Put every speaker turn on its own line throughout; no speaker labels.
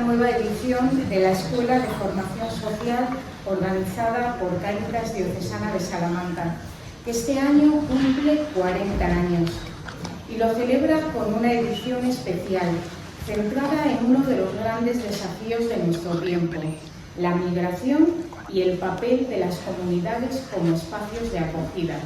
nueva edición de la Escuela de Formación Social organizada por Cáritas Diocesana de Salamanca, que este año cumple 40 años y lo celebra con una edición especial centrada en uno de los grandes desafíos de nuestro tiempo, la migración y el papel de las comunidades como espacios de acogida.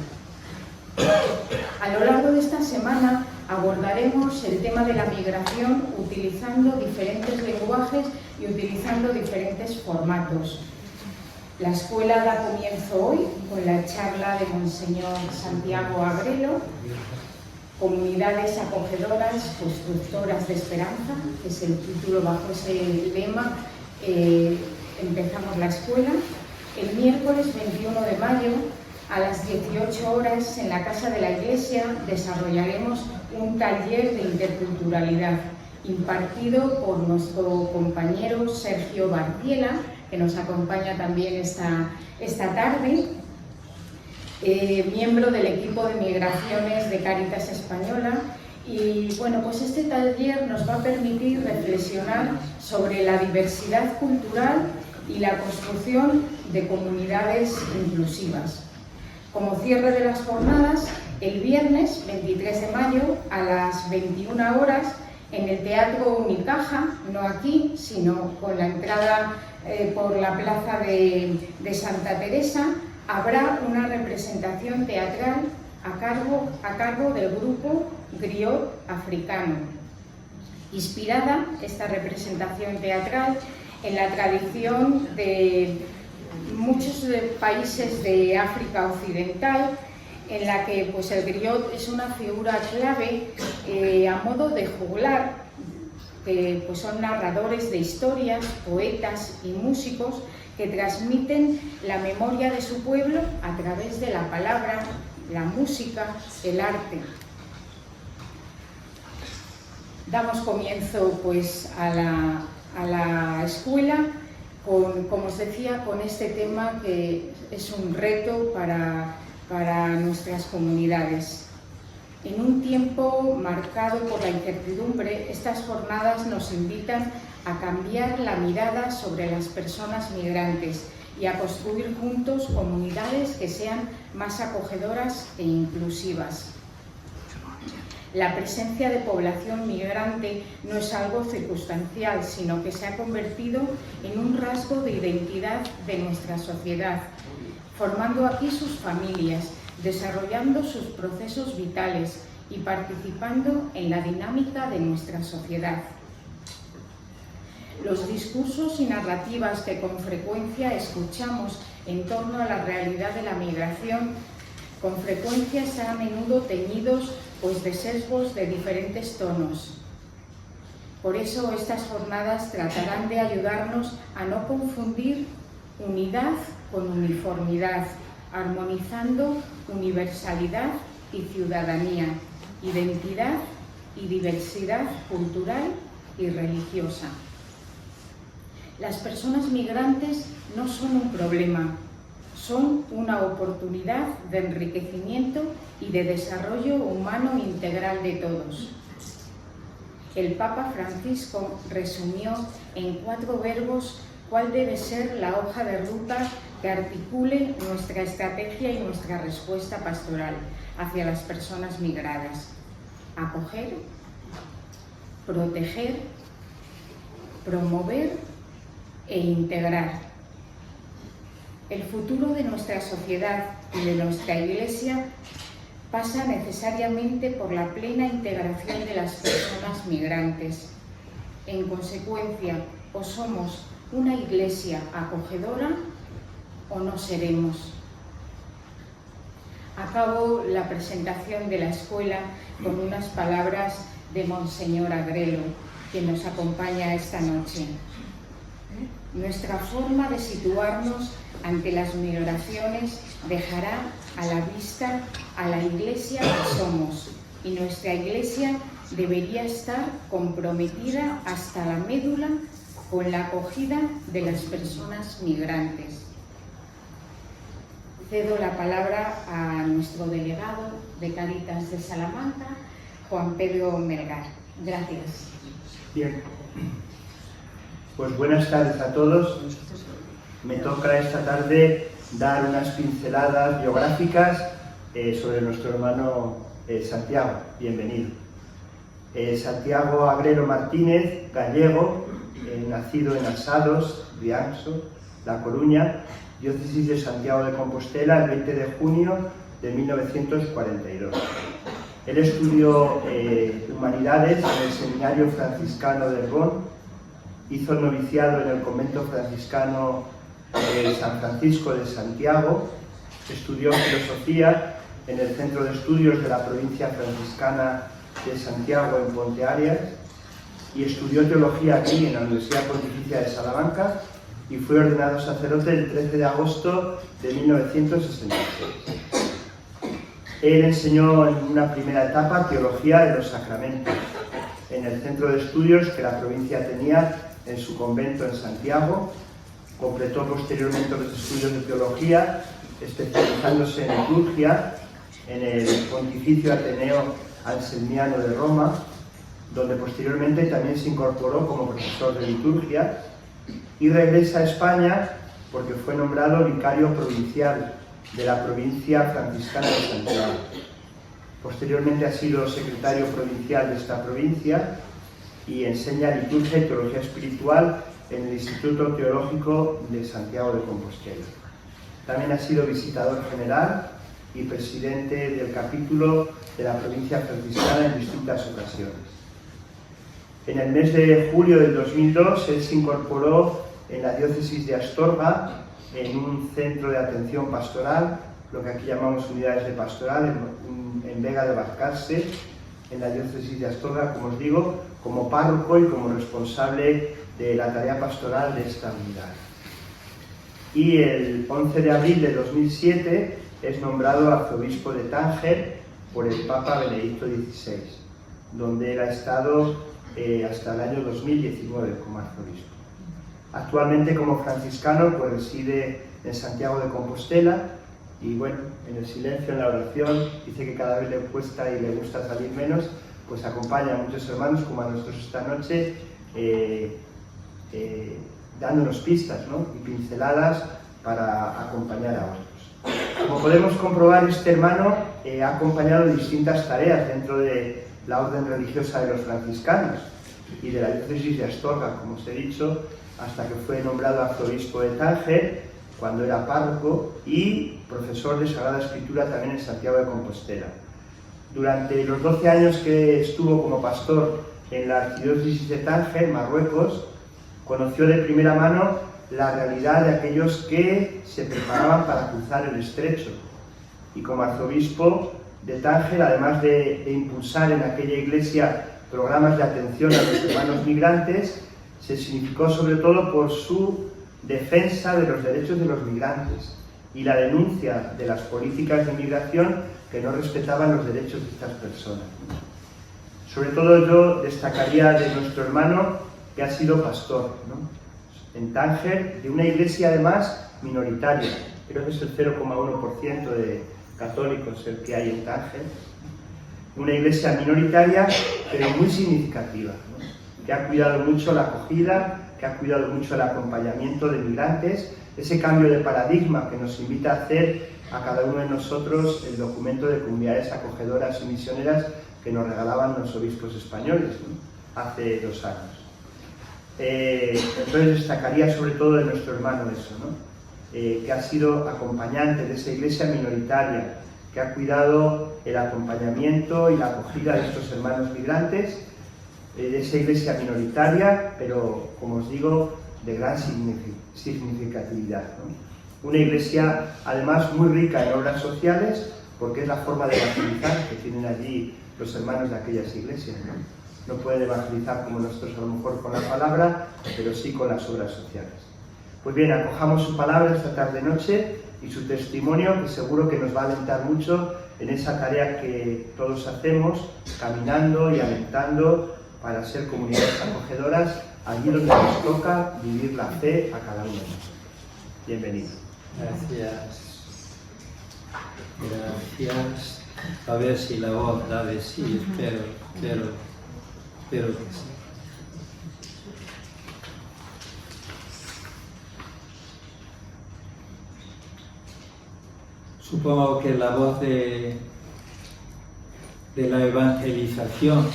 A lo largo de esta semana abordaremos el tema de la migración utilizando diferentes lenguajes y utilizando diferentes formatos. La escuela da comienzo hoy con la charla de Monseñor Santiago Agrelo, Comunidades acogedoras, constructoras de esperanza, que es el título bajo ese lema. Empezamos la escuela. El miércoles 21 de mayo, a las 18 horas, en la Casa de la Iglesia, desarrollaremos un taller de interculturalidad impartido por nuestro compañero Sergio Barciela, que nos acompaña también esta tarde, miembro del equipo de migraciones de Cáritas Española. Y bueno, pues este taller nos va a permitir reflexionar sobre la diversidad cultural y la construcción de comunidades inclusivas. Como cierre de las jornadas, el viernes 23 de mayo a las 21 horas en el Teatro Unicaja, no aquí, sino con la entrada por la plaza de Santa Teresa, habrá una representación teatral a cargo del grupo Griot Africano. Inspirada esta representación teatral en la tradición de muchos países de África Occidental, en la que pues, el griot es una figura clave a modo de juglar, que pues, son narradores de historias, poetas y músicos que transmiten la memoria de su pueblo a través de la palabra, la música, el arte. Damos comienzo pues, a la escuela como os decía, con este tema que es un reto para nuestras comunidades. En un tiempo marcado por la incertidumbre, estas jornadas nos invitan a cambiar la mirada sobre las personas migrantes y a construir juntos comunidades que sean más acogedoras e inclusivas. La presencia de población migrante no es algo circunstancial, sino que se ha convertido en un rasgo de identidad de nuestra sociedad, formando aquí sus familias, desarrollando sus procesos vitales y participando en la dinámica de nuestra sociedad. Los discursos y narrativas que con frecuencia escuchamos en torno a la realidad de la migración, con frecuencia están a menudo teñidos pues, de sesgos de diferentes tonos. Por eso estas jornadas tratarán de ayudarnos a no confundir unidad con uniformidad, armonizando universalidad y ciudadanía, identidad y diversidad cultural y religiosa. Las personas migrantes no son un problema, son una oportunidad de enriquecimiento y de desarrollo humano integral de todos. El Papa Francisco resumió en 4 verbos cuál debe ser la hoja de ruta que articule nuestra estrategia y nuestra respuesta pastoral hacia las personas migradas: acoger, proteger, promover e integrar. El futuro de nuestra sociedad y de nuestra Iglesia pasa necesariamente por la plena integración de las personas migrantes. En consecuencia, o somos una Iglesia acogedora o no seremos. Acabo la presentación de la escuela con unas palabras de Monseñor Agrelo, que nos acompaña esta noche. Nuestra forma de situarnos ante las migraciones dejará a la vista a la Iglesia que somos, y nuestra Iglesia debería estar comprometida hasta la médula con la acogida de las personas migrantes. Cedo la palabra a nuestro delegado de Cáritas de Salamanca, Juan Pedro Melgar. Gracias.
Bien. Pues buenas tardes a todos. Me toca esta tarde dar unas pinceladas biográficas sobre nuestro hermano Santiago. Bienvenido. Santiago Agrero Martínez, gallego, nacido en Asados, Rianxo, La Coruña, diócesis de Santiago de Compostela, el 20 de junio de 1942. Él estudió Humanidades en el Seminario Franciscano de Herbón, hizo el noviciado en el Convento Franciscano de San Francisco de Santiago, estudió Filosofía en el Centro de Estudios de la Provincia Franciscana de Santiago en Ponte Arias y estudió Teología aquí en la Universidad Pontificia de Salamanca y fue ordenado sacerdote el 13 de agosto de 1966. Él enseñó en una primera etapa Teología de los Sacramentos en el centro de estudios que la provincia tenía en su convento en Santiago. Completó posteriormente los estudios de Teología, especializándose en liturgia en el Pontificio Ateneo Anselmiano de Roma, donde posteriormente también se incorporó como profesor de liturgia, y regresa a España porque fue nombrado vicario provincial de la provincia franciscana de Santiago. Posteriormente ha sido secretario provincial de esta provincia y enseña liturgia y teología espiritual en el Instituto Teológico de Santiago de Compostela. También ha sido visitador general y presidente del capítulo de la provincia franciscana en distintas ocasiones. En el mes de julio del 2002, él se incorporó en la diócesis de Astorga, en un centro de atención pastoral, lo que aquí llamamos unidades de pastoral, en Vega de Valcarce, en la diócesis de Astorga, como os digo, como párroco y como responsable de la tarea pastoral de esta unidad. Y el 11 de abril de 2007 es nombrado arzobispo de Tánger por el Papa Benedicto XVI, donde él ha estado hasta el año 2019 como arzobispo. Actualmente como franciscano pues reside en Santiago de Compostela y bueno, en el silencio, en la oración, dice que cada vez le cuesta y le gusta salir menos, pues acompaña a muchos hermanos como a nosotros esta noche, dándonos pistas, ¿no? Y pinceladas para acompañar a otros. Como podemos comprobar, este hermano ha acompañado distintas tareas dentro de la orden religiosa de los franciscanos y de la diócesis de Astorga, como os he dicho, hasta que fue nombrado arzobispo de Tánger, cuando era párroco, y profesor de Sagrada Escritura también en Santiago de Compostela. Durante los 12 años que estuvo como pastor en la archidiócesis de Tánger, Marruecos, conoció de primera mano la realidad de aquellos que se preparaban para cruzar el estrecho. Y como arzobispo de Tánger, además de impulsar en aquella iglesia programas de atención a los hermanos migrantes, se significó sobre todo por su defensa de los derechos de los migrantes y la denuncia de las políticas de migración que no respetaban los derechos de estas personas. Sobre todo yo destacaría de nuestro hermano que ha sido pastor, ¿no? En Tánger, de una iglesia además minoritaria, creo que es el 0,1% de católicos el que hay en Tánger, una iglesia minoritaria pero muy significativa, ¿no? Que ha cuidado mucho la acogida, que ha cuidado mucho el acompañamiento de migrantes, ese cambio de paradigma que nos invita a hacer a cada uno de nosotros el documento de comunidades acogedoras y misioneras que nos regalaban los obispos españoles, ¿no? Hace 2 años. Entonces destacaría sobre todo de nuestro hermano eso, ¿no? Que ha sido acompañante de esa iglesia minoritaria, que ha cuidado el acompañamiento y la acogida de estos hermanos migrantes, de esa iglesia minoritaria, pero como os digo, de gran significatividad, ¿no? Una iglesia además muy rica en obras sociales, porque es la forma de evangelizar que tienen allí los hermanos de aquellas iglesias, ¿no? No pueden evangelizar como nosotros a lo mejor con la palabra, pero sí con las obras sociales. Pues bien, acojamos su palabra esta tarde-noche y su testimonio, que seguro que nos va a alentar mucho en esa tarea que todos hacemos, caminando y alentando para ser comunidades acogedoras allí donde nos toca vivir la fe a cada uno de nosotros. Bienvenido.
Gracias. Gracias. A ver si la voz da de sí, espero que sí. Supongo que la voz de la evangelización,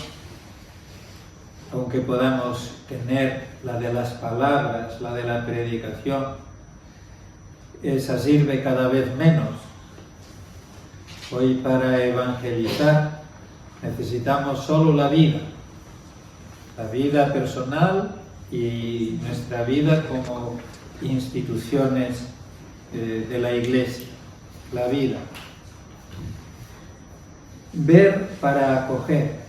aunque podamos tener la de las palabras, la de la predicación, esa sirve cada vez menos. Hoy para evangelizar necesitamos solo la vida personal y nuestra vida como instituciones de la Iglesia, la vida. Ver para acoger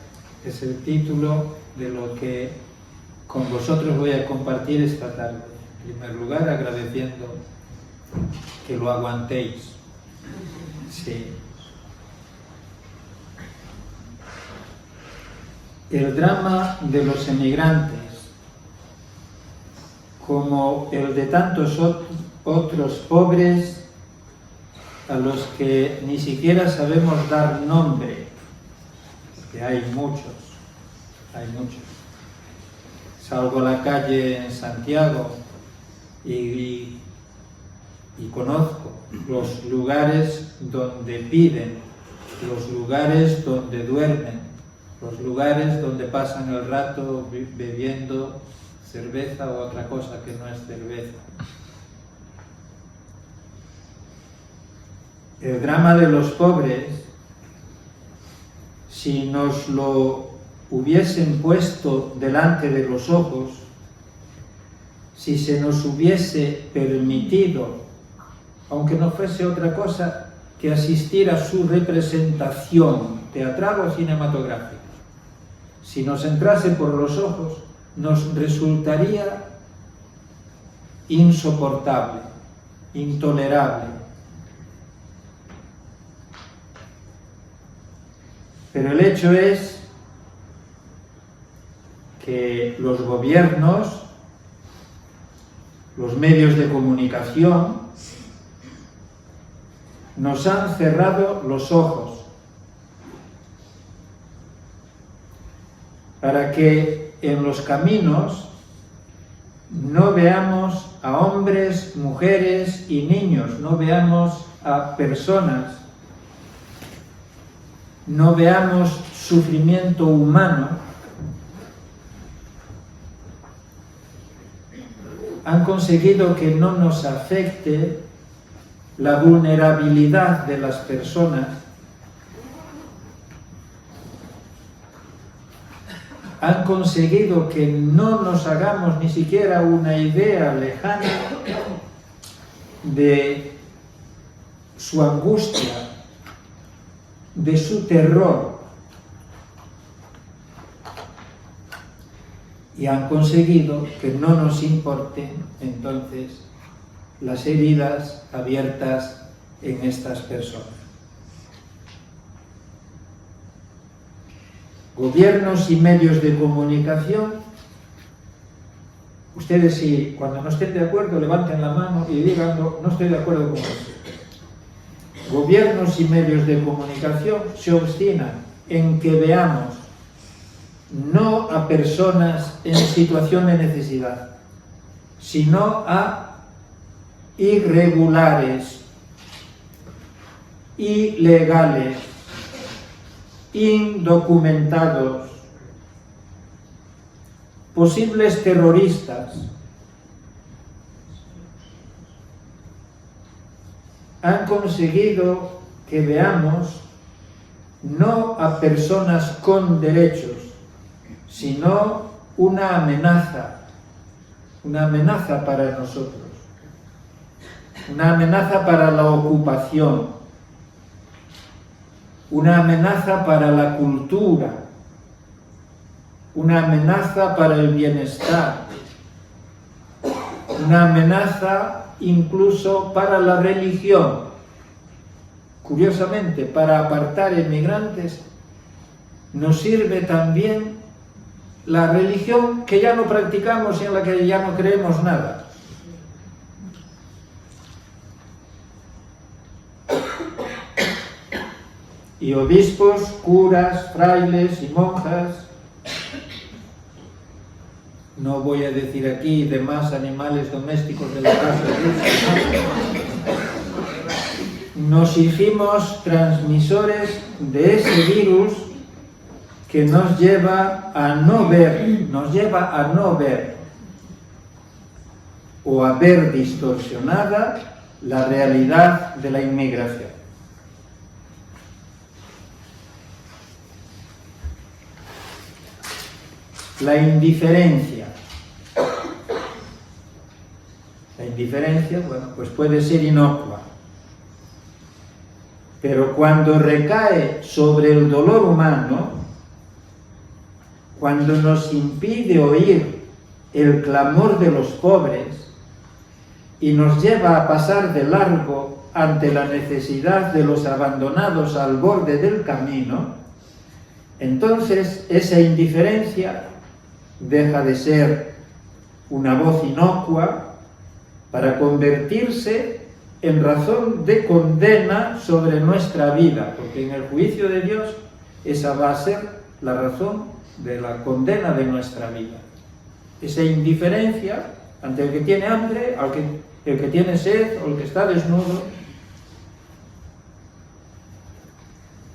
es el título de lo que con vosotros voy a compartir esta tarde. En primer lugar, agradeciendo que lo aguantéis. Sí. El drama de los emigrantes, como el de tantos otros pobres a los que ni siquiera sabemos dar nombre, porque hay muchos. Salgo a la calle en Santiago y conozco los lugares donde piden, los lugares donde duermen, los lugares donde pasan el rato bebiendo cerveza o otra cosa que no es cerveza. El drama de los pobres, si nos lo hubiesen puesto delante de los ojos, si se nos hubiese permitido, aunque no fuese otra cosa que asistir a su representación teatral o cinematográfica, si nos entrase por los ojos, nos resultaría insoportable, intolerable. Pero el hecho es que los gobiernos, los medios de comunicación, nos han cerrado los ojos para que en los caminos no veamos a hombres, mujeres y niños, no veamos a personas, no veamos sufrimiento humano. Han conseguido que no nos afecte la vulnerabilidad de las personas. Han conseguido que no nos hagamos ni siquiera una idea lejana de su angustia, de su terror. Y han conseguido que no nos importen entonces las heridas abiertas en estas personas. Gobiernos y medios de comunicación, ustedes si cuando no estén de acuerdo levanten la mano y digan no estoy de acuerdo con eso. Gobiernos y medios de comunicación se obstinan en que veamos no a personas en situación de necesidad, sino a irregulares, ilegales, indocumentados, posibles terroristas. Han conseguido que veamos no a personas con derechos, sino una amenaza para nosotros, una amenaza para la ocupación, una amenaza para la cultura, una amenaza para el bienestar, una amenaza incluso para la religión. Curiosamente, para apartar emigrantes nos sirve también la religión que ya no practicamos y en la que ya no creemos nada. Y obispos, curas, frailes y monjas, no voy a decir aquí demás animales domésticos de la casa, nos hicimos transmisores de ese virus que nos lleva a no ver o a ver distorsionada la realidad de la inmigración. La indiferencia. La indiferencia, bueno, pues puede ser inocua. Pero cuando recae sobre el dolor humano, cuando nos impide oír el clamor de los pobres y nos lleva a pasar de largo ante la necesidad de los abandonados al borde del camino, entonces esa indiferencia deja de ser una voz inocua para convertirse en razón de condena sobre nuestra vida, porque en el juicio de Dios esa va a ser la razón de la condena de nuestra vida. Esa indiferencia ante el que tiene hambre, el que tiene sed o el que está desnudo.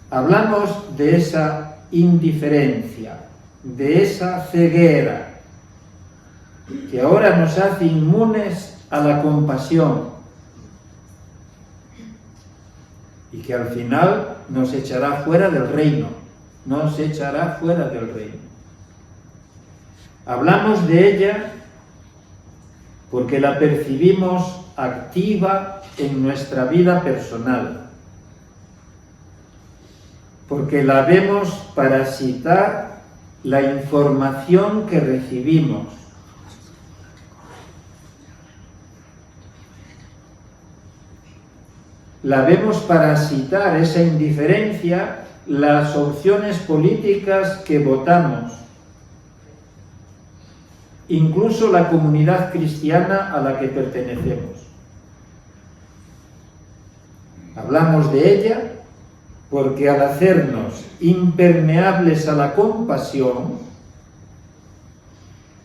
Hablamos de esa indiferencia, de esa ceguera que ahora nos hace inmunes a la compasión y que al final nos echará fuera del reino, Hablamos de ella porque la percibimos activa en nuestra vida personal, porque la vemos parasitar la información que recibimos. La vemos parasitar esa indiferencia las opciones políticas que votamos, incluso la comunidad cristiana a la que pertenecemos. Hablamos de ella porque al hacernos impermeables a la compasión,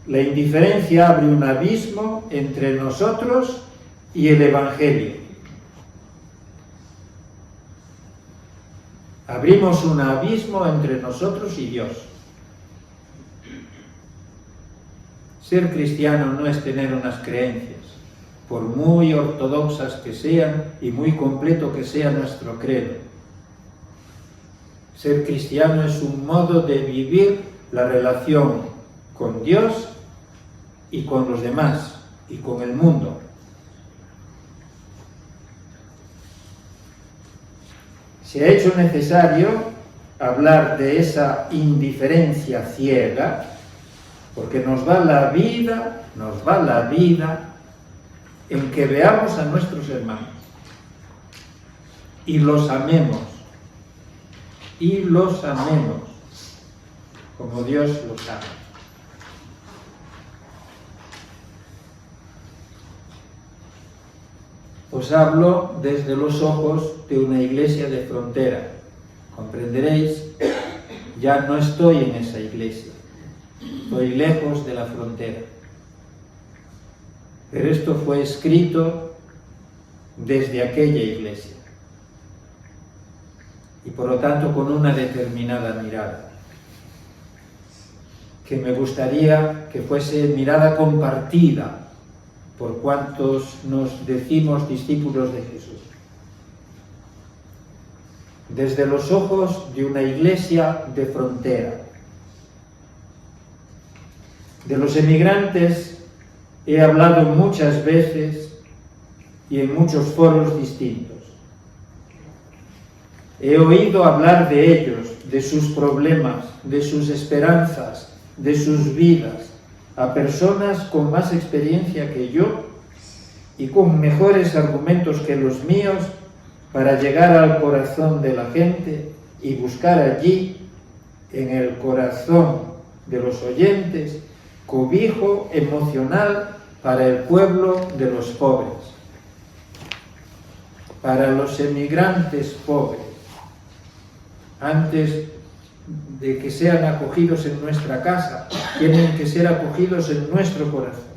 la indiferencia abre un abismo entre nosotros y el Evangelio. Abrimos un abismo entre nosotros y Dios. Ser cristiano no es tener unas creencias, por muy ortodoxas que sean y muy completo que sea nuestro credo. Ser cristiano es un modo de vivir la relación con Dios y con los demás y con el mundo. Se ha hecho necesario hablar de esa indiferencia ciega, porque nos va la vida en que veamos a nuestros hermanos y los amemos, como Dios los ama. Os hablo desde los ojos de una iglesia de frontera. Comprenderéis, ya no estoy en esa iglesia, estoy lejos de la frontera. Pero esto fue escrito desde aquella iglesia y por lo tanto con una determinada mirada, que me gustaría que fuese mirada compartida por cuantos nos decimos discípulos de Jesús. Desde los ojos de una iglesia de frontera. De los emigrantes he hablado muchas veces y en muchos foros distintos. He oído hablar de ellos, de sus problemas, de sus esperanzas, de sus vidas, a personas con más experiencia que yo y con mejores argumentos que los míos para llegar al corazón de la gente y buscar allí, en el corazón de los oyentes, cobijo emocional para el pueblo de los pobres, para los emigrantes pobres. Antes de que sean acogidos en nuestra casa, tienen que ser acogidos en nuestro corazón.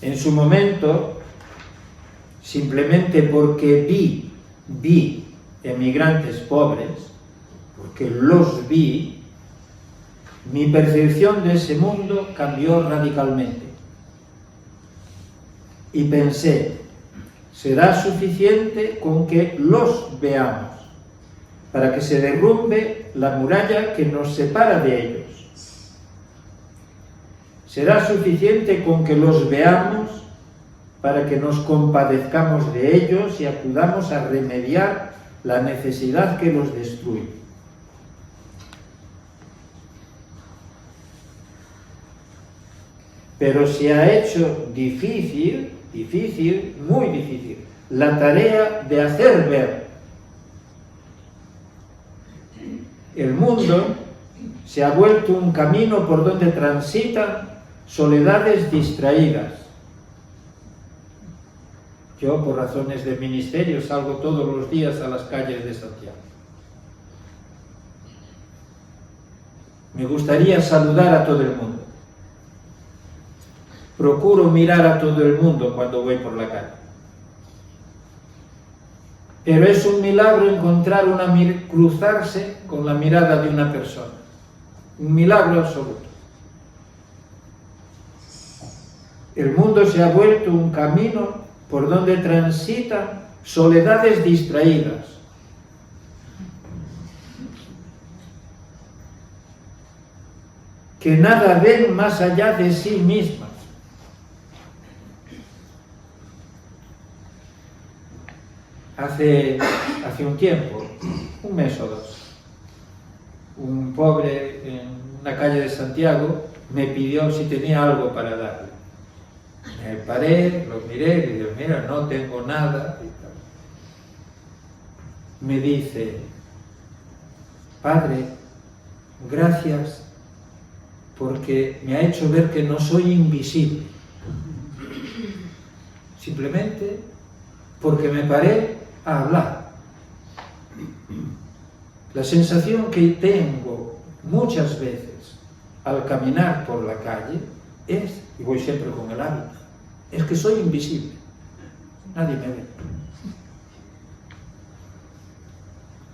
En su momento, simplemente porque vi emigrantes pobres, porque los vi, mi percepción de ese mundo cambió radicalmente. Y pensé, será suficiente con que los veamos para que se derrumbe la muralla que nos separa de ellos. Será suficiente con que los veamos para que nos compadezcamos de ellos y acudamos a remediar la necesidad que los destruye. Pero se ha hecho difícil, muy difícil, la tarea de hacer ver. El mundo se ha vuelto un camino por donde transitan soledades distraídas. Yo, por razones de ministerio, salgo todos los días a las calles de Santiago. Me gustaría saludar a todo el mundo. Procuro mirar a todo el mundo cuando voy por la calle. Pero es un milagro encontrar cruzarse con la mirada de una persona. Un milagro absoluto. El mundo se ha vuelto un camino por donde transitan soledades distraídas. Que nada ven más allá de sí mismas. Hace un tiempo, un mes o dos, un pobre en una calle de Santiago me pidió si tenía algo para darle. Me paré, lo miré y le dije, mira, no tengo nada. Me dice, Padre, gracias porque me ha hecho ver que no soy invisible. Simplemente porque me paré a hablar. La sensación que tengo muchas veces al caminar por la calle es, y voy siempre con el hábito, es que soy invisible. Nadie me ve.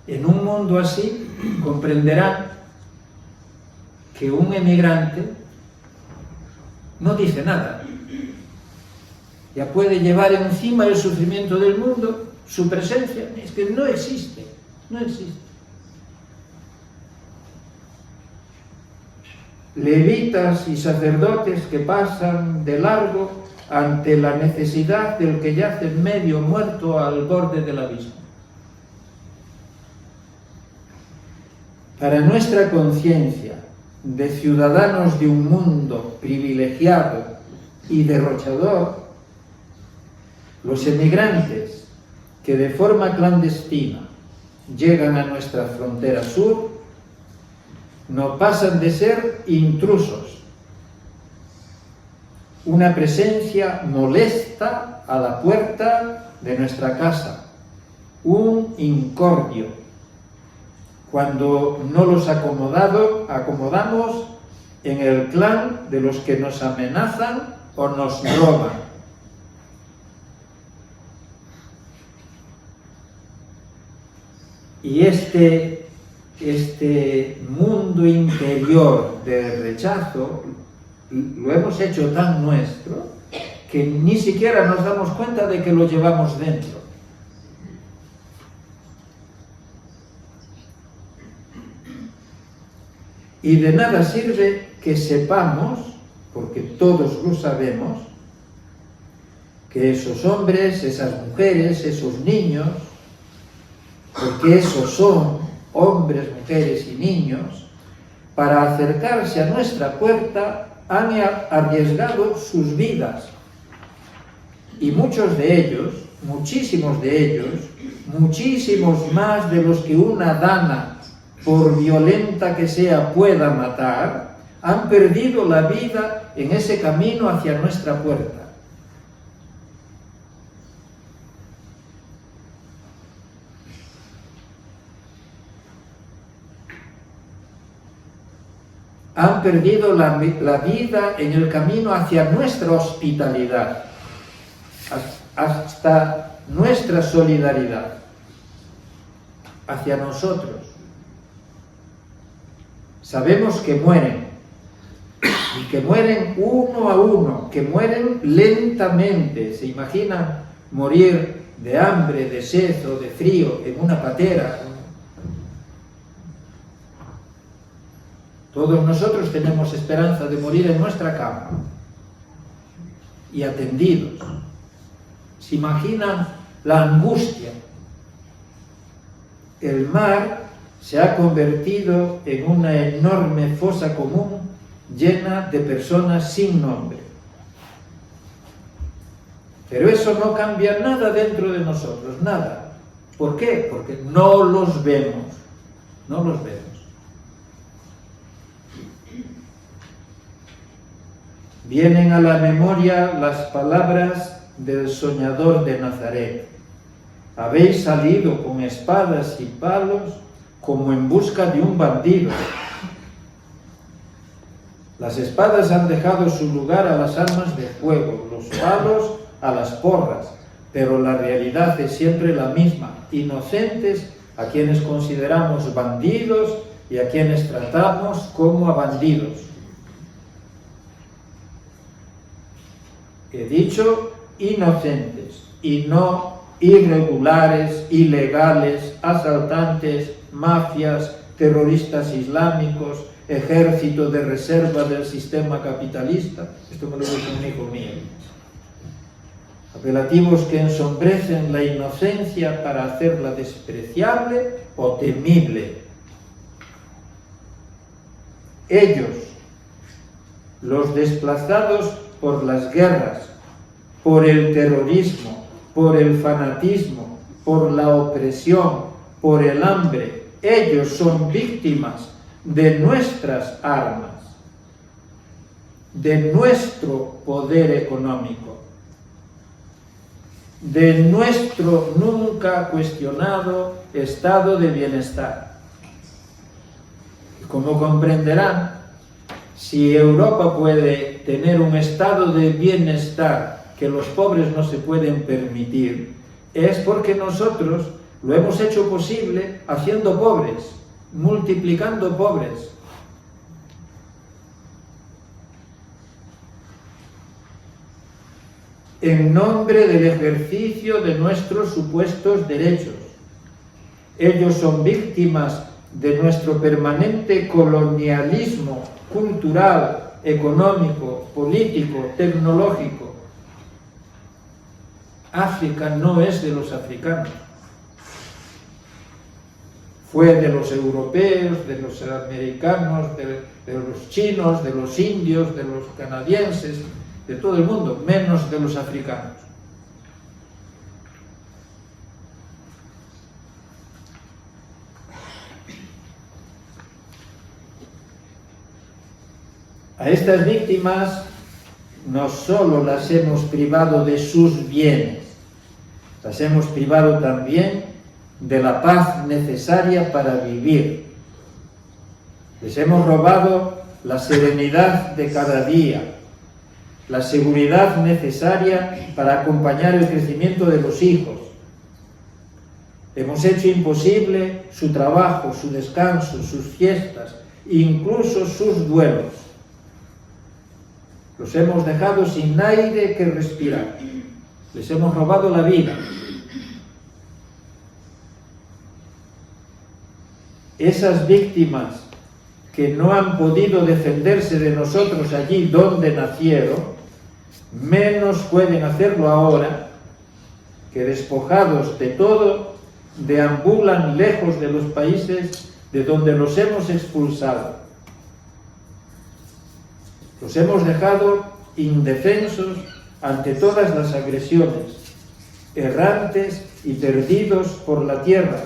En un mundo así comprenderán que un emigrante no dice nada. Ya puede llevar encima el sufrimiento del mundo, su presencia, es que no existe, no existe. Levitas y sacerdotes que pasan de largo ante la necesidad del que yace medio muerto al borde del abismo. Para nuestra conciencia de ciudadanos de un mundo privilegiado y derrochador, los emigrantes que de forma clandestina llegan a nuestra frontera sur no pasan de ser intrusos, una presencia molesta a la puerta de nuestra casa, un incordio, cuando no los acomodamos en el clan de los que nos amenazan o nos roban. Y este mundo interior de rechazo lo hemos hecho tan nuestro que ni siquiera nos damos cuenta de que lo llevamos dentro. Y de nada sirve que sepamos, porque todos lo sabemos, que esos hombres, esas mujeres, esos niños, porque esos son hombres, mujeres y niños, para acercarse a nuestra puerta han arriesgado sus vidas. Y muchos de ellos, muchísimos de ellos, muchísimos más de los que una dana, por violenta que sea, pueda matar, han perdido la vida en ese camino hacia nuestra puerta. han perdido la vida en el camino hacia nuestra hospitalidad, hasta nuestra solidaridad, hacia nosotros. Sabemos que mueren, y que mueren uno a uno, que mueren lentamente. ¿Se imaginan morir de hambre, de sed o de frío en una patera? Todos nosotros tenemos esperanza de morir en nuestra cama y atendidos. ¿Se imaginan la angustia? El mar se ha convertido en una enorme fosa común llena de personas sin nombre. Pero eso no cambia nada dentro de nosotros, nada. ¿Por qué? Porque no los vemos, no los vemos. Vienen a la memoria las palabras del soñador de Nazaret. Habéis salido con espadas y palos como en busca de un bandido. Las espadas han dejado su lugar a las armas de fuego, los palos a las porras, pero la realidad es siempre la misma: inocentes a quienes consideramos bandidos y a quienes tratamos como a bandidos. He dicho inocentes y no irregulares, ilegales, asaltantes, mafias, terroristas islámicos, ejército de reserva del sistema capitalista. Esto me lo dice un hijo mío. Apelativos que ensombrecen la inocencia para hacerla despreciable o temible. Ellos, los desplazados por las guerras, por el terrorismo, por el fanatismo, por la opresión, por el hambre, ellos son víctimas de nuestras armas, de nuestro poder económico, de nuestro nunca cuestionado estado de bienestar. Y como comprenderán, si Europa puede tener un estado de bienestar que los pobres no se pueden permitir, es porque nosotros lo hemos hecho posible haciendo pobres, multiplicando pobres. En nombre del ejercicio de nuestros supuestos derechos. Ellos son víctimas de nuestro permanente colonialismo cultural, económico, político, tecnológico. África no es de los africanos. Fue de los europeos, de los americanos, de los chinos, de los indios, de los canadienses, de todo el mundo, menos de los africanos. A estas víctimas no solo las hemos privado de sus bienes, las hemos privado también de la paz necesaria para vivir. Les hemos robado la serenidad de cada día, la seguridad necesaria para acompañar el crecimiento de los hijos. Hemos hecho imposible su trabajo, su descanso, sus fiestas, incluso sus duelos. Los hemos dejado sin aire que respirar. Les hemos robado la vida. Esas víctimas que no han podido defenderse de nosotros allí donde nacieron, menos pueden hacerlo ahora, que despojados de todo, deambulan lejos de los países de donde los hemos expulsado. Los hemos dejado indefensos ante todas las agresiones, errantes y perdidos por la tierra,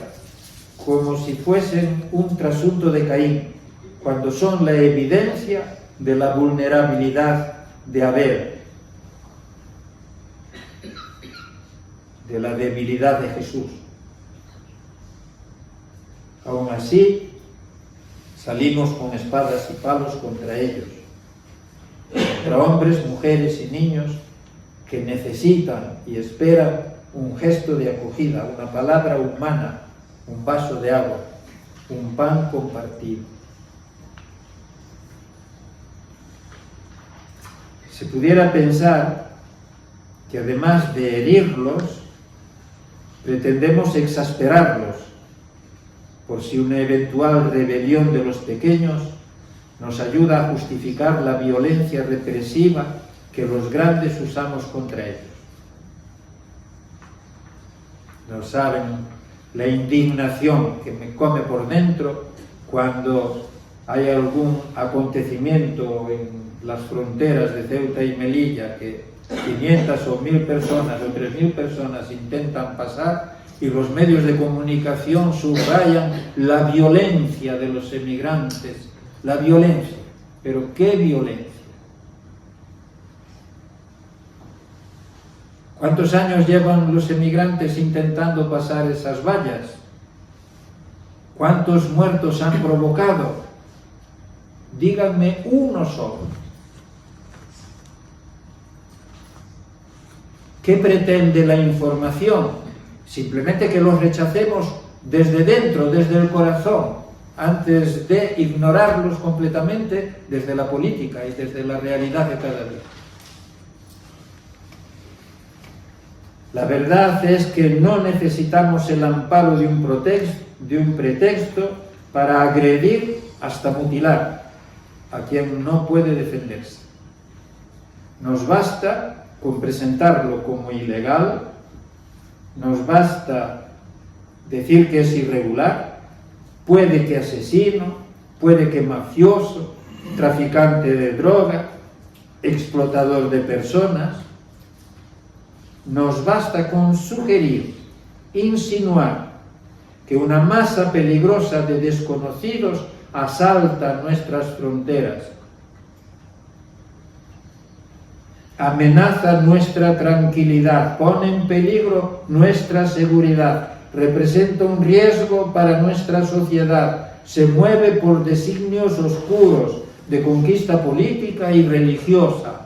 como si fuesen un trasunto de Caín, cuando son la evidencia de la vulnerabilidad de Abel, de la debilidad de Jesús. Aún así, salimos con espadas y palos contra ellos, contra hombres, mujeres y niños que necesitan y esperan un gesto de acogida, una palabra humana, un vaso de agua, un pan compartido. Se pudiera pensar que además de herirlos, pretendemos exasperarlos, por si una eventual rebelión de los pequeños nos ayuda a justificar la violencia represiva que los grandes usamos contra ellos. No saben la indignación que me come por dentro cuando hay algún acontecimiento en las fronteras de Ceuta y Melilla que 500 o 1000 personas o 3000 personas intentan pasar y los medios de comunicación subrayan la violencia de los emigrantes. La violencia. ¿Pero qué violencia? ¿Cuántos años llevan los emigrantes intentando pasar esas vallas? ¿Cuántos muertos han provocado? Díganme uno solo. ¿Qué pretende la información? Simplemente que los rechacemos desde dentro, desde el corazón, antes de ignorarlos completamente desde la política y desde la realidad de cada día. La verdad es que no necesitamos el amparo de un pretexto para agredir hasta mutilar a quien no puede defenderse. Nos basta con presentarlo como ilegal, nos basta decir que es irregular, puede que asesino, puede que mafioso, traficante de droga, explotador de personas. Nos basta con sugerir, insinuar que una masa peligrosa de desconocidos asalta nuestras fronteras, amenaza nuestra tranquilidad, pone en peligro nuestra seguridad, representa un riesgo para nuestra sociedad, se mueve por designios oscuros de conquista política y religiosa.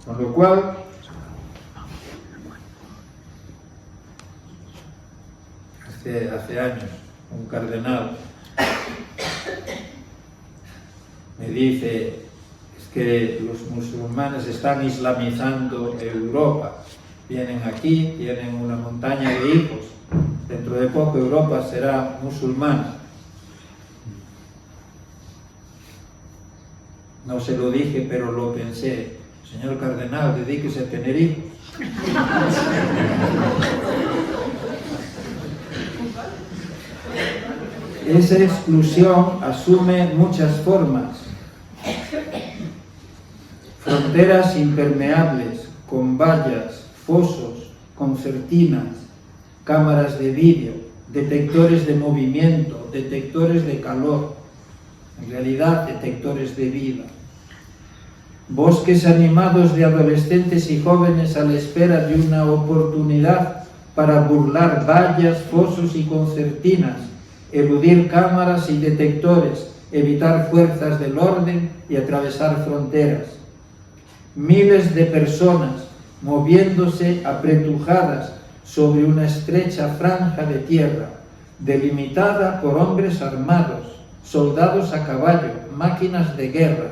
Con lo cual, hace años, un cardenal me dice, es que los musulmanes están islamizando Europa. Vienen aquí, tienen una montaña de hijos. Dentro de poco Europa será musulmana. No se lo dije, pero lo pensé. Señor cardenal, dedíquese a tener hijos. Esa exclusión asume muchas formas. Fronteras impermeables, con vallas, fosos, concertinas, cámaras de vídeo, detectores de movimiento, detectores de calor, en realidad detectores de vida. Bosques animados de adolescentes y jóvenes a la espera de una oportunidad para burlar vallas, fosos y concertinas, eludir cámaras y detectores, evitar fuerzas del orden y atravesar fronteras. Miles de personas moviéndose apretujadas sobre una estrecha franja de tierra, delimitada por hombres armados, soldados a caballo, máquinas de guerra.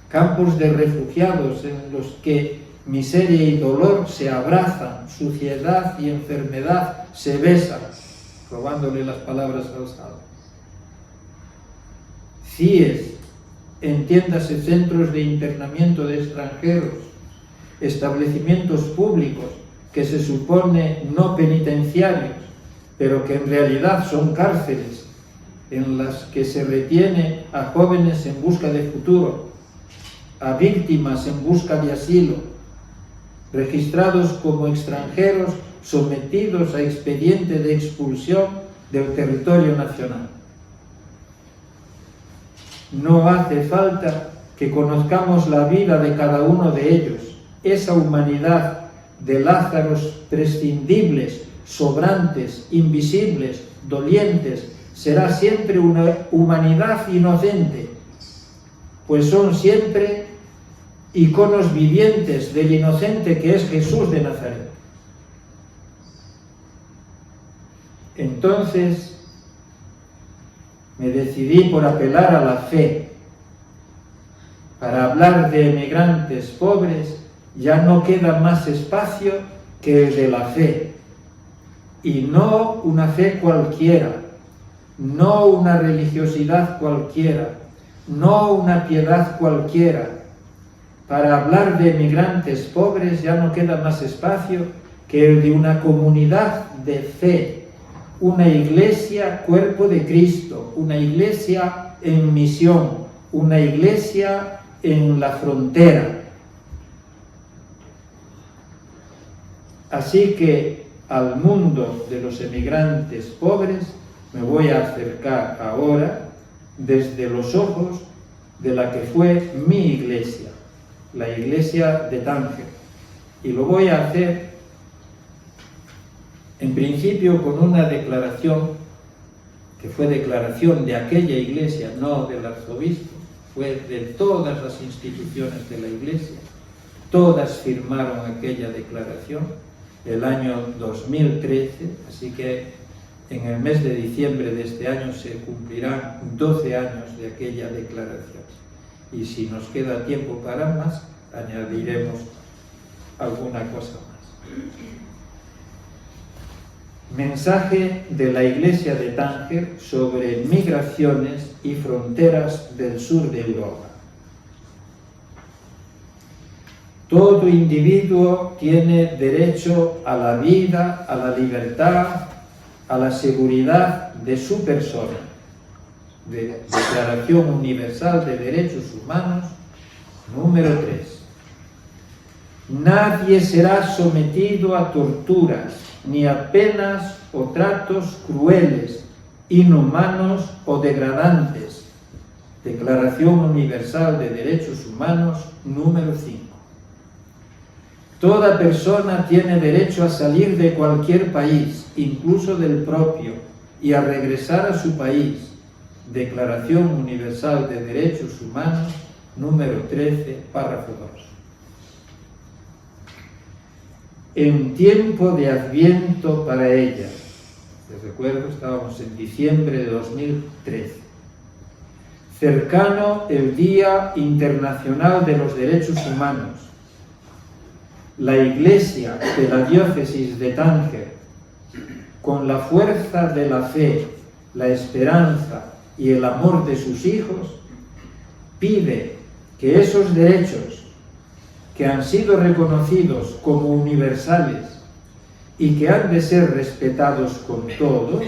Campos de refugiados en los que miseria y dolor se abrazan, suciedad y enfermedad se besan, robándole las palabras al Salmo. CIES, entiéndase centros de internamiento de extranjeros, establecimientos públicos que se supone no penitenciarios, pero que en realidad son cárceles en las que se retiene a jóvenes en busca de futuro, a víctimas en busca de asilo, registrados como extranjeros sometidos a expediente de expulsión del territorio nacional. No hace falta que conozcamos la vida de cada uno de ellos, esa humanidad de Lázaros prescindibles, sobrantes, invisibles, dolientes, será siempre una humanidad inocente, pues son siempre iconos vivientes del inocente que es Jesús de Nazaret. Entonces me decidí por apelar a la fe. Para hablar de emigrantes pobres ya no queda más espacio que el de la fe, y no una fe cualquiera, no una religiosidad cualquiera, no una piedad cualquiera. Para hablar de emigrantes pobres ya no queda más espacio que el de una comunidad de fe, una iglesia cuerpo de Cristo, una iglesia en misión, una iglesia en la frontera. Así que al mundo de los emigrantes pobres me voy a acercar ahora desde los ojos de la que fue mi iglesia, la iglesia de Tánger. Y lo voy a hacer en principio con una declaración que fue declaración de aquella iglesia, no del arzobispo, fue de todas las instituciones de la iglesia. Todas firmaron aquella declaración el año 2013, así que en el mes de diciembre de este año se cumplirán 12 años de aquella declaración. Y si nos queda tiempo para más, añadiremos alguna cosa más. Mensaje de la Iglesia de Tánger sobre migraciones y fronteras del sur de Europa. Todo individuo tiene derecho a la vida, a la libertad, a la seguridad de su persona. Declaración Universal de Derechos Humanos, número 3. Nadie será sometido a torturas, ni a penas o tratos crueles, inhumanos o degradantes. Declaración Universal de Derechos Humanos, número 5. Toda persona tiene derecho a salir de cualquier país, incluso del propio, y a regresar a su país. Declaración Universal de Derechos Humanos, número 13, párrafo 2. En tiempo de Adviento para ella, les recuerdo, estábamos en diciembre de 2013, cercano el Día Internacional de los Derechos Humanos, la Iglesia de la Diócesis de Tánger, con la fuerza de la fe, la esperanza y el amor de sus hijos, pide que esos derechos que han sido reconocidos como universales y que han de ser respetados con todos,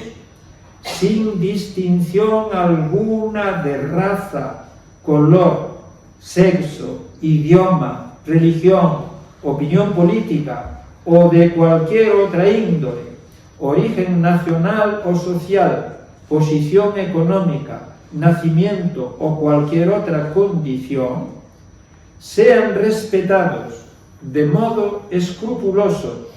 sin distinción alguna de raza, color, sexo, idioma, religión, opinión política o de cualquier otra índole, origen nacional o social, posición económica, nacimiento o cualquier otra condición, sean respetados de modo escrupuloso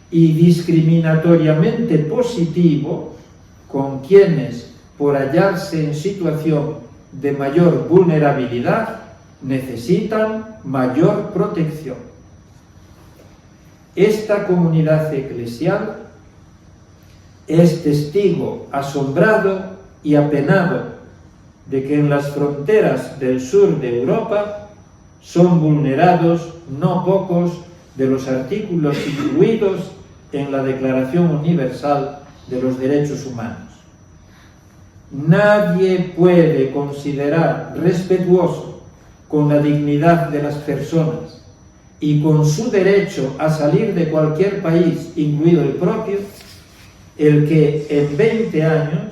y discriminatoriamente positivo con quienes, por hallarse en situación de mayor vulnerabilidad, necesitan mayor protección. Esta comunidad eclesial es testigo asombrado y apenado de que en las fronteras del sur de Europa son vulnerados no pocos de los artículos incluidos en la Declaración Universal de los Derechos Humanos. Nadie puede considerar respetuoso con la dignidad de las personas y con su derecho a salir de cualquier país, incluido el propio, el que en 20 años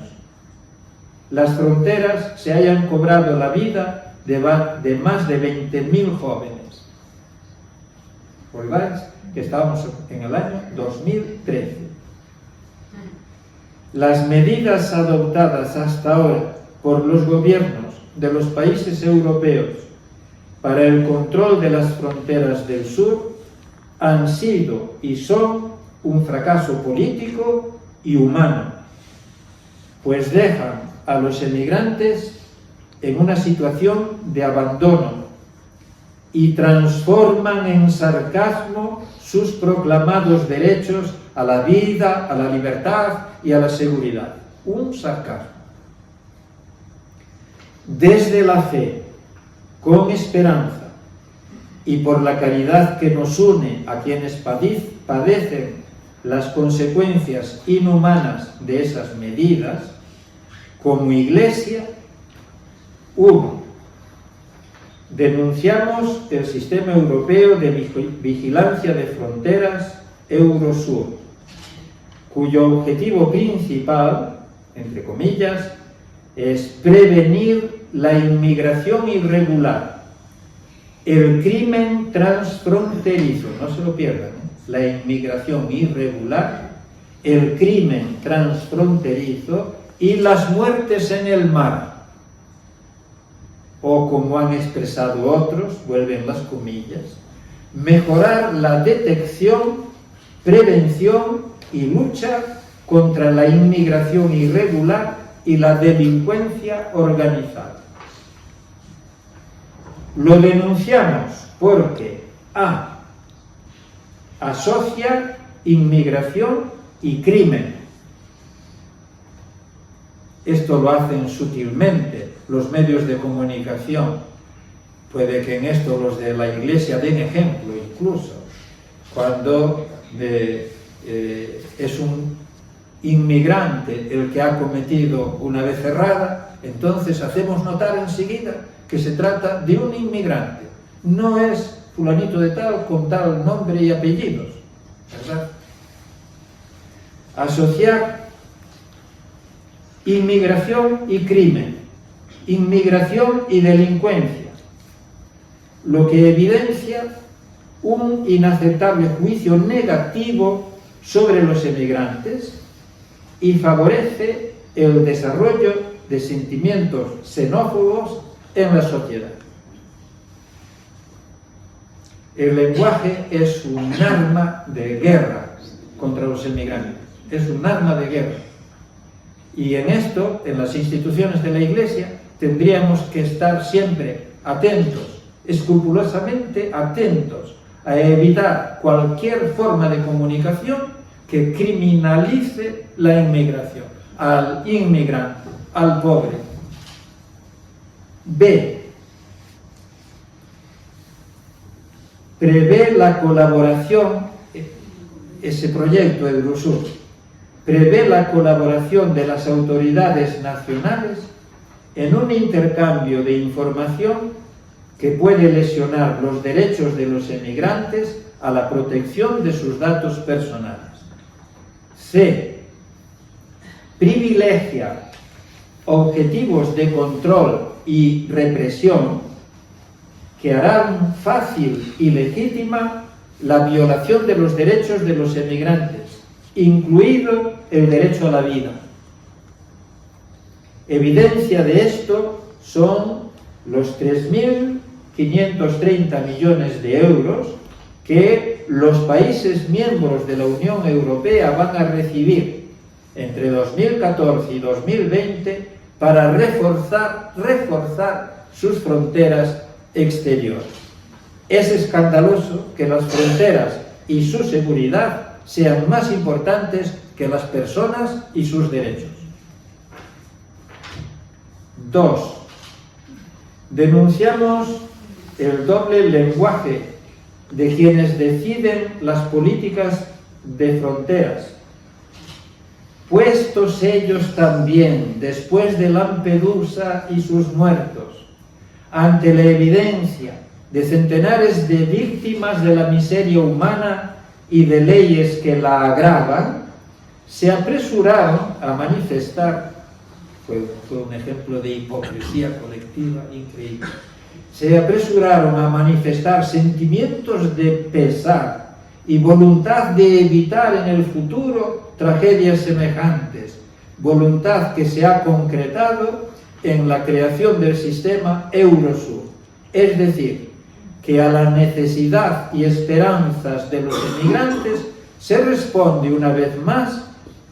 las fronteras se hayan cobrado la vida de más de 20.000 jóvenes. Recordáis que estábamos en el año 2013. Las medidas adoptadas hasta ahora por los gobiernos de los países europeos para el control de las fronteras del sur han sido y son un fracaso político y humano, pues dejan a los emigrantes en una situación de abandono y transforman en sarcasmo sus proclamados derechos a la vida, a la libertad y a la seguridad. Un sarcasmo. Desde la fe, con esperanza y por la caridad que nos une a quienes padecen las consecuencias inhumanas de esas medidas, como Iglesia, 1. Denunciamos el Sistema Europeo de Vigilancia de Fronteras, Eurosur, cuyo objetivo principal, entre comillas, es prevenir la inmigración irregular, el crimen transfronterizo, no se lo pierdan, la inmigración irregular, el crimen transfronterizo y las muertes en el mar. O como han expresado otros, vuelven las comillas, mejorar la detección, prevención y lucha contra la inmigración irregular y la delincuencia organizada. Lo denunciamos porque a. asocia inmigración y crimen. Esto lo hacen sutilmente los medios de comunicación. Puede que en esto los de la Iglesia den ejemplo incluso, cuando es un inmigrante el que ha cometido una becerrada, entonces hacemos notar enseguida que se trata de un inmigrante. No es fulanito de tal con tal nombre y apellidos, ¿verdad? Asociar inmigración y crimen, inmigración y delincuencia, lo que evidencia un inaceptable juicio negativo sobre los emigrantes y favorece el desarrollo de sentimientos xenófobos en la sociedad. El lenguaje es un arma de guerra contra los emigrantes, es un arma de guerra. Y en esto, en las instituciones de la Iglesia, tendríamos que estar siempre atentos, escrupulosamente atentos, a evitar cualquier forma de comunicación que criminalice la inmigración, al inmigrante, al pobre. B. Prevé la colaboración, ese proyecto Eurosur, prevé la colaboración de las autoridades nacionales en un intercambio de información que puede lesionar los derechos de los emigrantes a la protección de sus datos personales. C. Privilegia objetivos de control y represión que harán fácil y legítima la violación de los derechos de los emigrantes, incluido el derecho a la vida. Evidencia de esto son los 3.530 millones de euros que los países miembros de la Unión Europea van a recibir entre 2014 y 2020 para reforzar sus fronteras exteriores. Es escandaloso que las fronteras y su seguridad sean más importantes que las personas y sus derechos. 2. Denunciamos el doble lenguaje de quienes deciden las políticas de fronteras, puestos ellos también, después de Lampedusa y sus muertos, ante la evidencia de centenares de víctimas de la miseria humana y de leyes que la agravan, se apresuraron a manifestar, fue un ejemplo de hipocresía colectiva increíble, se apresuraron a manifestar sentimientos de pesar y voluntad de evitar en el futuro tragedias semejantes, voluntad que se ha concretado en la creación del sistema Eurosur, es decir, que a la necesidad y esperanzas de los emigrantes se responde una vez más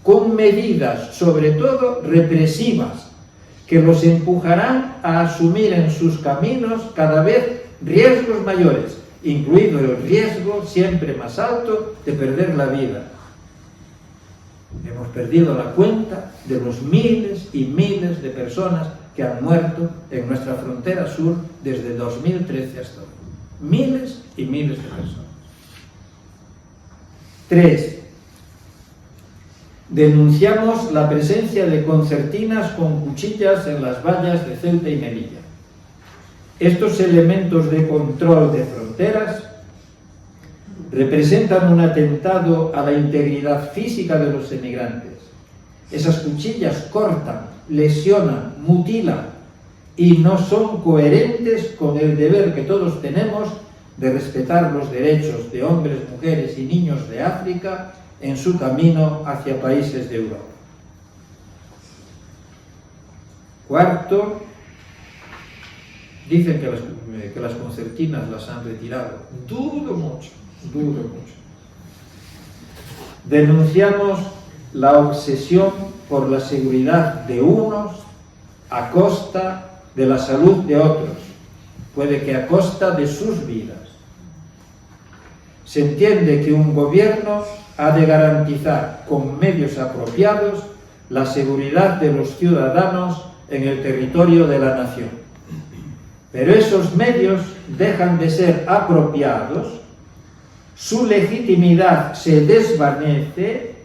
con medidas, sobre todo represivas, que los empujarán a asumir en sus caminos cada vez riesgos mayores, incluido el riesgo siempre más alto de perder la vida. Hemos perdido la cuenta de los miles y miles de personas que han muerto en nuestra frontera sur desde 2013 hasta hoy. Miles y miles de personas. 3. Denunciamos la presencia de concertinas con cuchillas en las vallas de Ceuta y Melilla. Estos elementos de control de fronteras representan un atentado a la integridad física de los emigrantes. Esas cuchillas cortan, lesionan, mutilan y no son coherentes con el deber que todos tenemos de respetar los derechos de hombres, mujeres y niños de África en su camino hacia países de Europa. 4. Dicen que las concertinas las han retirado. Dudo mucho. Denunciamos la obsesión por la seguridad de unos a costa de la salud de otros, puede que a costa de sus vidas. Se entiende que un gobierno ha de garantizar con medios apropiados la seguridad de los ciudadanos en el territorio de la nación. Pero esos medios dejan de ser apropiados, su legitimidad se desvanece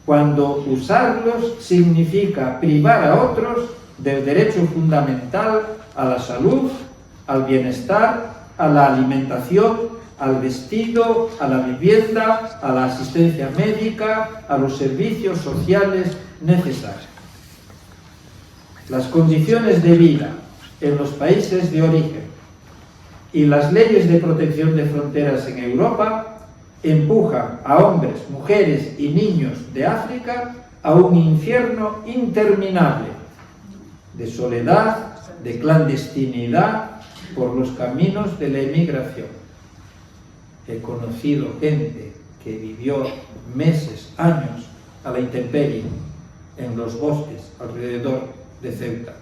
cuando usarlos significa privar a otros del derecho fundamental a la salud, al bienestar, a la alimentación, al vestido, a la vivienda, a la asistencia médica, a los servicios sociales necesarios. Las condiciones de vida en los países de origen y las leyes de protección de fronteras en Europa empujan a hombres, mujeres y niños de África a un infierno interminable de soledad, de clandestinidad por los caminos de la emigración. He conocido gente que vivió meses, años a la intemperie en los bosques alrededor de Ceuta.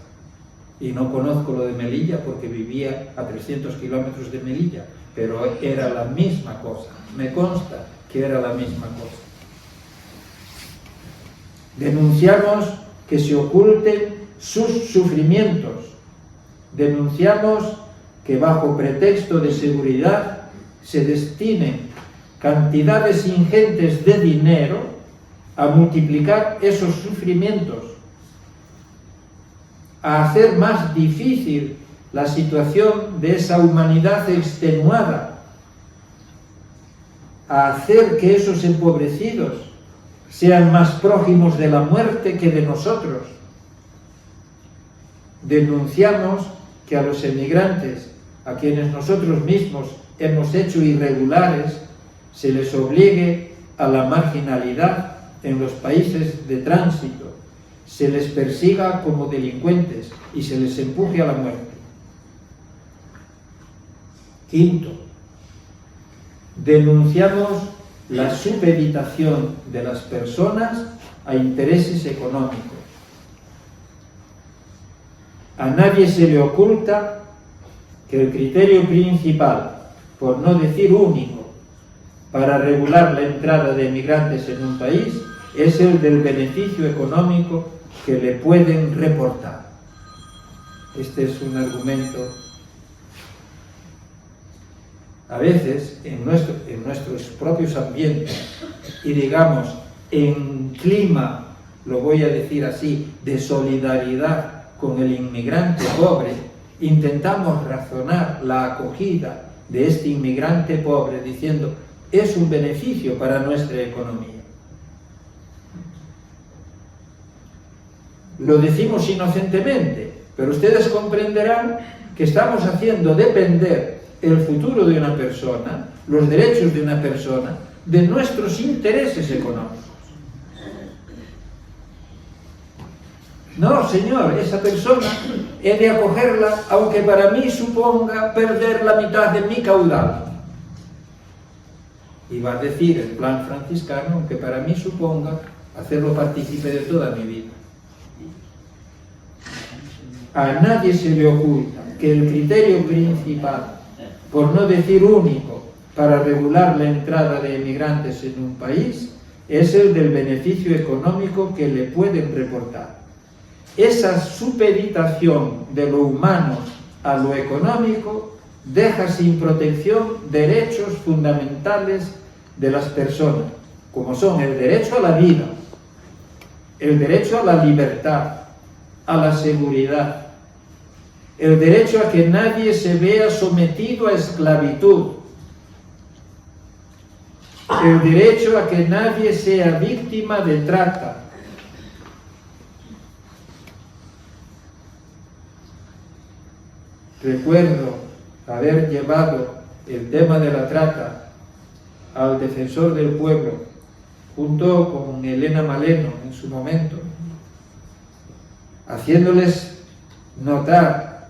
Y no conozco lo de Melilla porque vivía a 300 kilómetros de Melilla, pero era la misma cosa. Me consta que era la misma cosa. Denunciamos que se oculten sus sufrimientos. Denunciamos que bajo pretexto de seguridad se destinen cantidades ingentes de dinero a multiplicar esos sufrimientos, a hacer más difícil la situación de esa humanidad extenuada, a hacer que esos empobrecidos sean más prójimos de la muerte que de nosotros. Denunciamos que a los emigrantes, a quienes nosotros mismos hemos hecho irregulares, se les obligue a la marginalidad en los países de tránsito, se les persiga como delincuentes y se les empuje a la muerte. 5. Denunciamos la supeditación de las personas a intereses económicos. A nadie se le oculta que el criterio principal, por no decir único, para regular la entrada de emigrantes en un país es el del beneficio económico que le pueden reportar. Este es un argumento. A veces, en nuestros propios ambientes, y digamos, en clima, lo voy a decir así, de solidaridad con el inmigrante pobre, intentamos razonar la acogida de este inmigrante pobre diciendo, es un beneficio para nuestra economía. Lo decimos inocentemente, pero ustedes comprenderán que estamos haciendo depender el futuro de una persona, los derechos de una persona, de nuestros intereses económicos. No, señor, esa persona he de acogerla aunque para mí suponga perder la mitad de mi caudal. Y va a decir el plan franciscano, aunque para mí suponga hacerlo partícipe de toda mi vida. A nadie se le oculta que el criterio principal, por no decir único, para regular la entrada de emigrantes en un país es el del beneficio económico que le pueden reportar. Esa supeditación de lo humano a lo económico deja sin protección derechos fundamentales de las personas, como son el derecho a la vida, el derecho a la libertad, a la seguridad, el derecho a que nadie se vea sometido a esclavitud, el derecho a que nadie sea víctima de trata. Recuerdo haber llevado el tema de la trata al defensor del pueblo, junto con Elena Maleno en su momento, haciéndoles notar,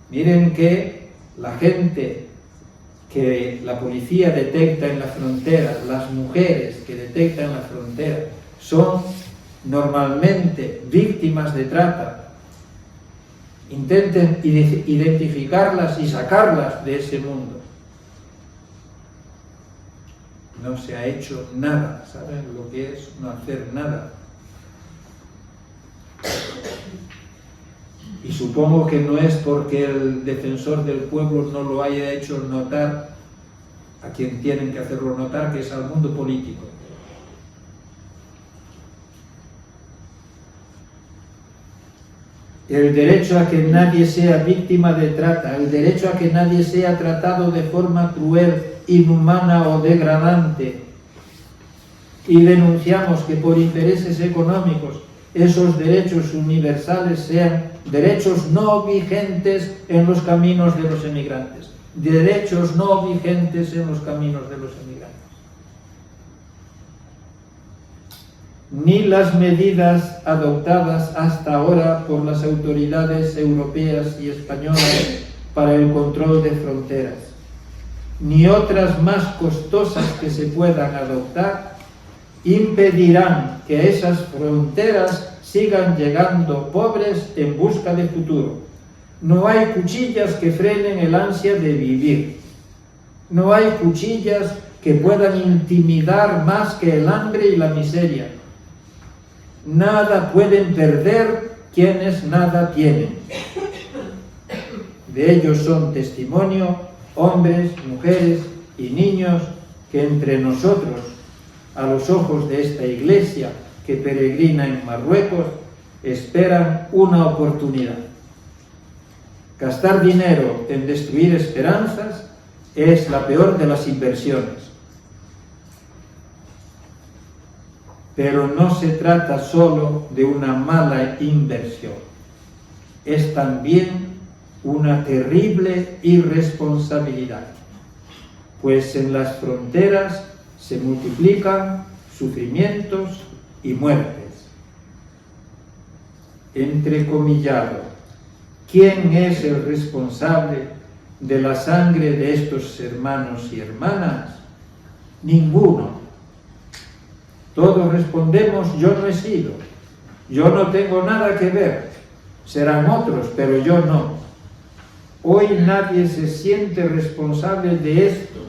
miren que la gente que la policía detecta en la frontera, las mujeres que detecta en la frontera, son normalmente víctimas de trata. Intenten identificarlas y sacarlas de ese mundo. No se ha hecho nada, ¿saben lo que es no hacer nada? Y supongo que no es porque el defensor del pueblo no lo haya hecho notar a quien tienen que hacerlo notar, que es al mundo político. El derecho a que nadie sea víctima de trata, el derecho a que nadie sea tratado de forma cruel, inhumana o degradante. Y denunciamos que por intereses económicos esos derechos universales sean derechos no vigentes en los caminos de los emigrantes. Derechos no vigentes en los caminos de los emigrantes. Ni las medidas adoptadas hasta ahora por las autoridades europeas y españolas para el control de fronteras, ni otras más costosas que se puedan adoptar, impedirán que esas fronteras sigan llegando pobres en busca de futuro. No hay cuchillas que frenen el ansia de vivir. No hay cuchillas que puedan intimidar más que el hambre y la miseria. Nada pueden perder quienes nada tienen. De ellos son testimonio hombres, mujeres y niños que entre nosotros, a los ojos de esta Iglesia que peregrina en Marruecos, esperan una oportunidad. Gastar dinero en destruir esperanzas es la peor de las inversiones. Pero no se trata solo de una mala inversión, es también una terrible irresponsabilidad, pues en las fronteras se multiplican sufrimientos y muertes. Entrecomillado, ¿quién es el responsable de la sangre de estos hermanos y hermanas? Ninguno. Todos respondemos, yo no he sido, yo no tengo nada que ver, serán otros, pero yo no. Hoy nadie se siente responsable de estos.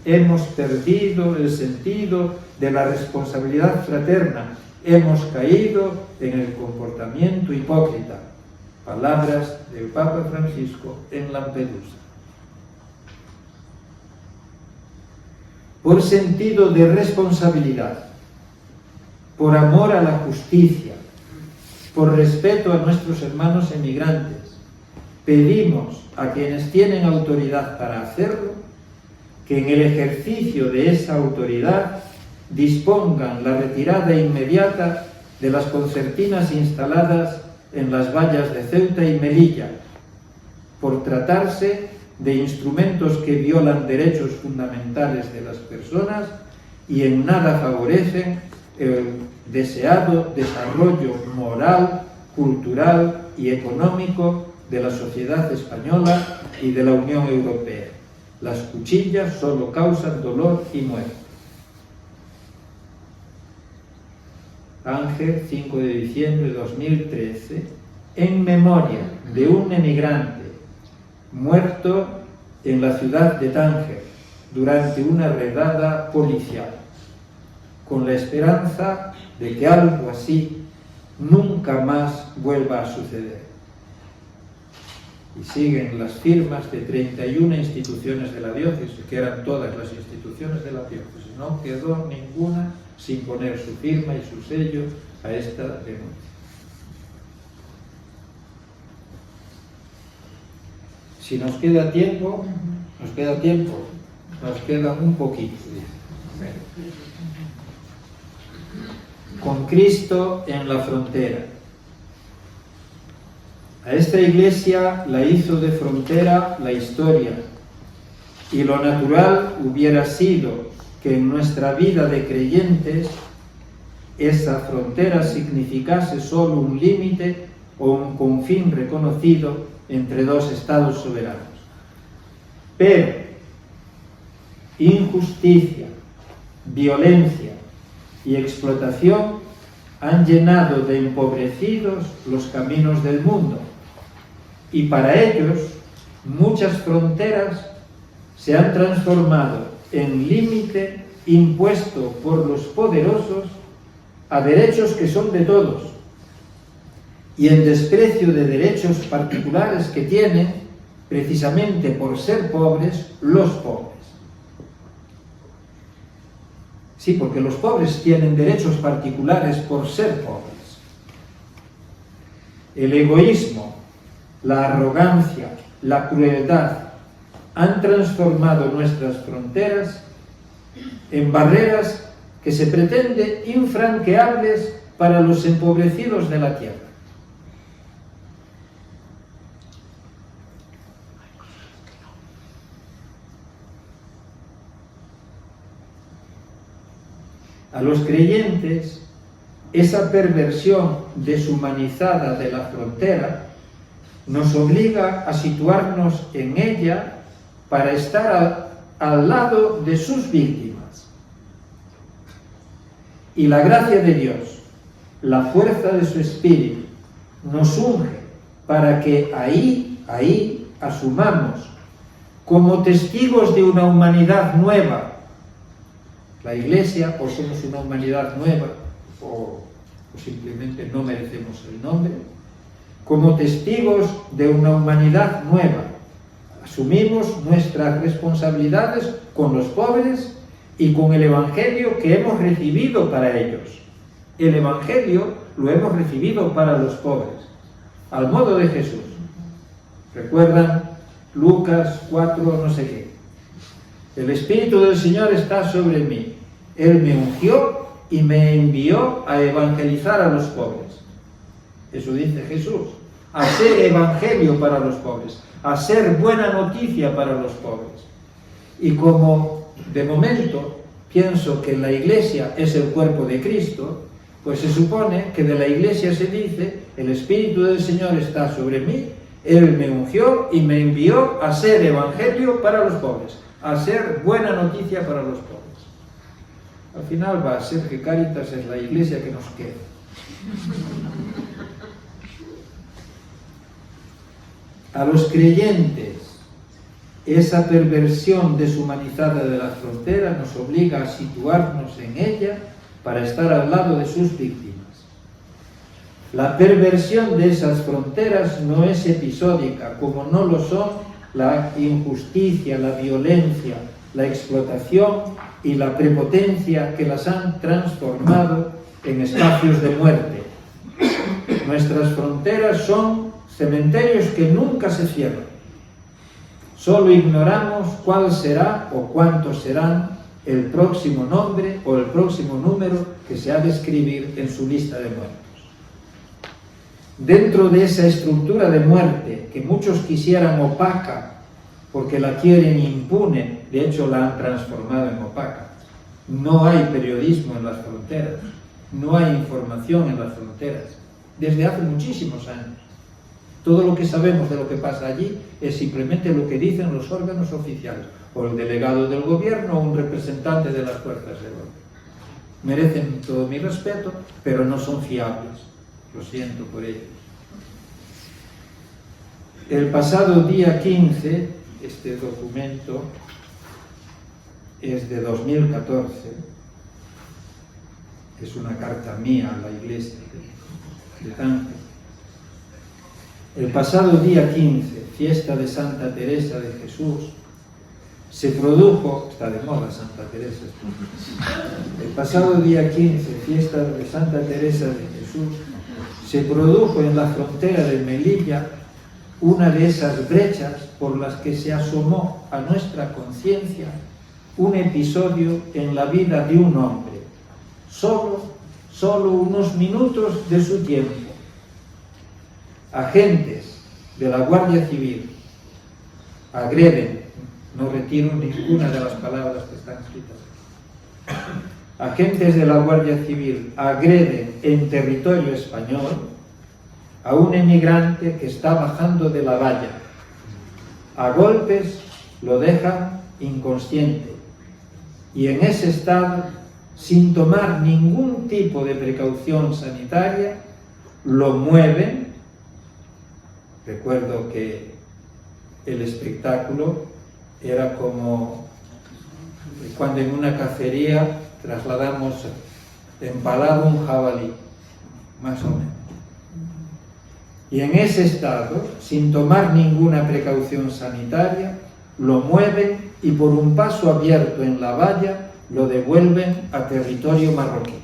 Hemos perdido el sentido de la responsabilidad fraterna, hemos caído en el comportamiento hipócrita. Palabras del Papa Francisco en Lampedusa. Por sentido de responsabilidad, por amor a la justicia, por respeto a nuestros hermanos emigrantes, pedimos a quienes tienen autoridad para hacerlo, que en el ejercicio de esa autoridad dispongan la retirada inmediata de las concertinas instaladas en las vallas de Ceuta y Melilla, por tratarse de instrumentos que violan derechos fundamentales de las personas y en nada favorecen el deseado desarrollo moral, cultural y económico de la sociedad española y de la Unión Europea. Las cuchillas solo causan dolor y muerte. Tánger, 5 de diciembre de 2013, en memoria de un emigrante muerto en la ciudad de Tánger durante una redada policial, con la esperanza de que algo así nunca más vuelva a suceder. Y siguen las firmas de 31 instituciones de la diócesis, que eran todas las instituciones de la diócesis. No quedó ninguna sin poner su firma y su sello a esta denuncia. Si nos queda tiempo, nos queda un poquito. Con Cristo en la frontera. A esta iglesia la hizo de frontera la historia, y lo natural hubiera sido que en nuestra vida de creyentes esa frontera significase solo un límite o un confín reconocido entre dos estados soberanos. Pero injusticia, violencia y explotación han llenado de empobrecidos los caminos del mundo, y para ellos muchas fronteras se han transformado en límite impuesto por los poderosos a derechos que son de todos, y en desprecio de derechos particulares que tienen, precisamente por ser pobres, los pobres. Sí, porque los pobres tienen derechos particulares por ser pobres. El egoísmo, la arrogancia, la crueldad han transformado nuestras fronteras en barreras que se pretende infranqueables para los empobrecidos de la tierra. A los creyentes, esa perversión deshumanizada de la frontera nos obliga a situarnos en ella para estar al lado de sus víctimas. Y la gracia de Dios, la fuerza de su Espíritu, nos unge para que ahí asumamos como testigos de una humanidad nueva. La Iglesia, o somos una humanidad nueva, o simplemente no merecemos el nombre, como testigos de una humanidad nueva. Asumimos nuestras responsabilidades con los pobres y con el Evangelio que hemos recibido para ellos. El Evangelio lo hemos recibido para los pobres, al modo de Jesús. ¿Recuerdan Lucas 4 no sé qué? El Espíritu del Señor está sobre mí. Él me ungió y me envió a evangelizar a los pobres. Eso dice Jesús. A ser evangelio para los pobres. A ser buena noticia para los pobres. Y como de momento pienso que la Iglesia es el cuerpo de Cristo, pues se supone que de la Iglesia se dice: el Espíritu del Señor está sobre mí, Él me ungió y me envió a ser evangelio para los pobres, a ser buena noticia para los pobres. Al final va a ser que Cáritas es la Iglesia que nos queda. A los creyentes, esa perversión deshumanizada de la frontera nos obliga a situarnos en ella para estar al lado de sus víctimas. La perversión de esas fronteras no es episódica, como no lo son la injusticia, la violencia, la explotación y la prepotencia que las han transformado en espacios de muerte. Nuestras fronteras son cementerios que nunca se cierran. Solo ignoramos cuál será o cuántos serán el próximo nombre o el próximo número que se ha de escribir en su lista de muertos. Dentro de esa estructura de muerte que muchos quisieran opaca porque la quieren impune, de hecho la han transformado en opaca. No hay periodismo en las fronteras, no hay información en las fronteras, desde hace muchísimos años. Todo lo que sabemos de lo que pasa allí es simplemente lo que dicen los órganos oficiales, o el delegado del gobierno o un representante de las fuerzas del orden. Merecen todo mi respeto, pero no son fiables. Lo siento por ellos. El pasado día 15, este documento es de 2014, es una carta mía a la iglesia de Tánger. El pasado día 15, fiesta de Santa Teresa de Jesús, se produjo, está de moda Santa Teresa, el pasado día 15, fiesta de Santa Teresa de Jesús, se produjo en la frontera de Melilla una de esas brechas por las que se asomó a nuestra conciencia un episodio en la vida de un hombre, solo unos minutos de su tiempo. Agentes de la Guardia Civil agreden, no retiro ninguna de las palabras que están escritas, agentes de la Guardia Civil agreden en territorio español a un emigrante que está bajando de la valla. A golpes lo dejan inconsciente y en ese estado, sin tomar ningún tipo de precaución sanitaria, lo mueven. Recuerdo que el espectáculo era como cuando en una cacería trasladamos empalado un jabalí, más o menos. Y en ese estado, sin tomar ninguna precaución sanitaria, lo mueven y por un paso abierto en la valla lo devuelven a territorio marroquí.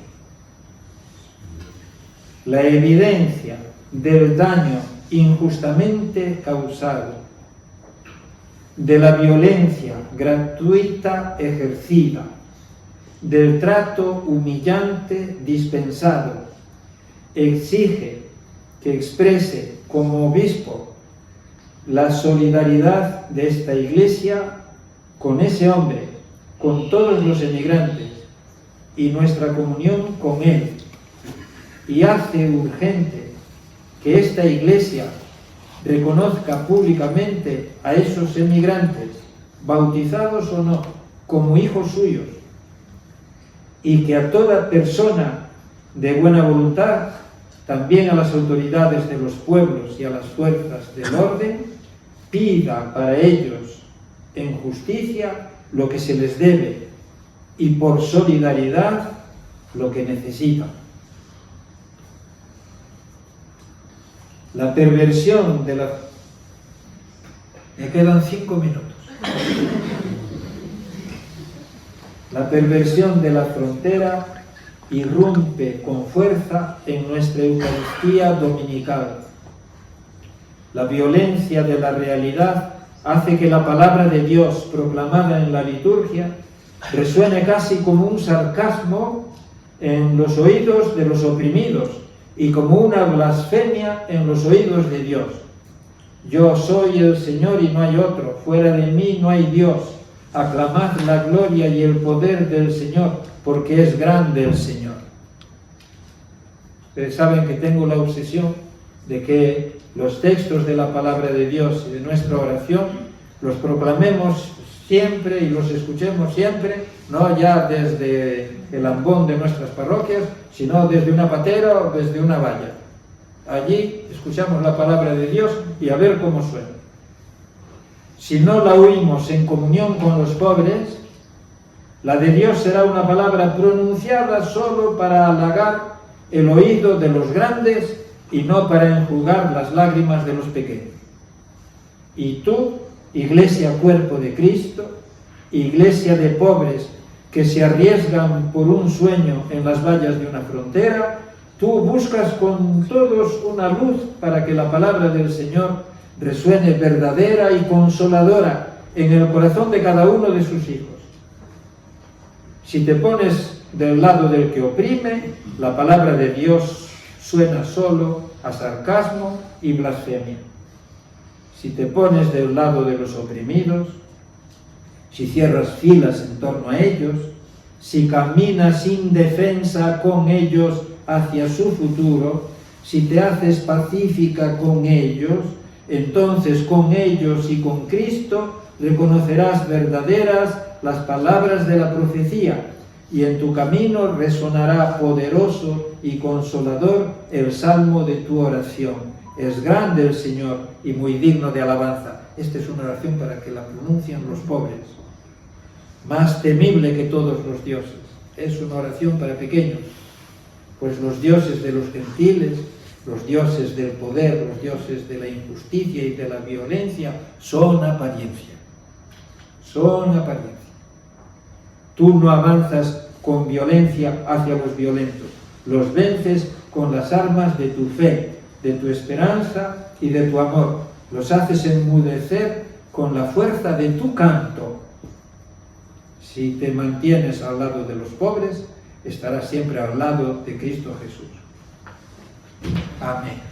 La evidencia del daño injustamente causado, de la violencia gratuita ejercida, del trato humillante dispensado, exige que exprese como obispo la solidaridad de esta Iglesia con ese hombre, con todos los emigrantes y nuestra comunión con él, y hace urgente que esta Iglesia reconozca públicamente a esos emigrantes, bautizados o no, como hijos suyos, y que a toda persona de buena voluntad, también a las autoridades de los pueblos y a las fuerzas del orden, pida para ellos en justicia lo que se les debe y por solidaridad lo que necesitan. La perversión de la... Me quedan 5 minutos. La perversión de la frontera irrumpe con fuerza en nuestra Eucaristía dominical. La violencia de la realidad hace que la palabra de Dios proclamada en la liturgia resuene casi como un sarcasmo en los oídos de los oprimidos y como una blasfemia en los oídos de Dios. Yo soy el Señor y no hay otro, fuera de mí no hay Dios. Aclamad la gloria y el poder del Señor, porque es grande el Señor. Ustedes saben que tengo la obsesión de que los textos de la palabra de Dios y de nuestra oración los proclamemos siempre y los escuchemos siempre, no ya desde el ambón de nuestras parroquias, sino desde una patera o desde una valla. Allí escuchamos la palabra de Dios y a ver cómo suena. Si no la oímos en comunión con los pobres, la de Dios será una palabra pronunciada solo para halagar el oído de los grandes y no para enjugar las lágrimas de los pequeños. Y tú, Iglesia Cuerpo de Cristo, Iglesia de pobres que se arriesgan por un sueño en las vallas de una frontera, tú buscas con todos una luz para que la palabra del Señor resuene verdadera y consoladora en el corazón de cada uno de sus hijos. Si te pones del lado del que oprime, la palabra de Dios suena solo a sarcasmo y blasfemia. Si te pones del lado de los oprimidos, si cierras filas en torno a ellos, si caminas sin defensa con ellos hacia su futuro, Si te haces pacífica con ellos, entonces con ellos y con Cristo reconocerás verdaderas las palabras de la profecía, y en tu camino resonará poderoso y consolador el salmo de tu oración. Es grande el Señor y muy digno de alabanza. Esta es una oración para que la pronuncien los pobres. Más temible que todos los dioses. Es una oración para pequeños, pues los dioses de los gentiles, los dioses del poder, los dioses de la injusticia y de la violencia, son apariencia. Son apariencia. Tú no avanzas con violencia hacia los violentos, los vences con las armas de tu fe, de tu esperanza y de tu amor. Los haces enmudecer con la fuerza de tu canto. Si te mantienes al lado de los pobres, estarás siempre al lado de Cristo Jesús. Amén.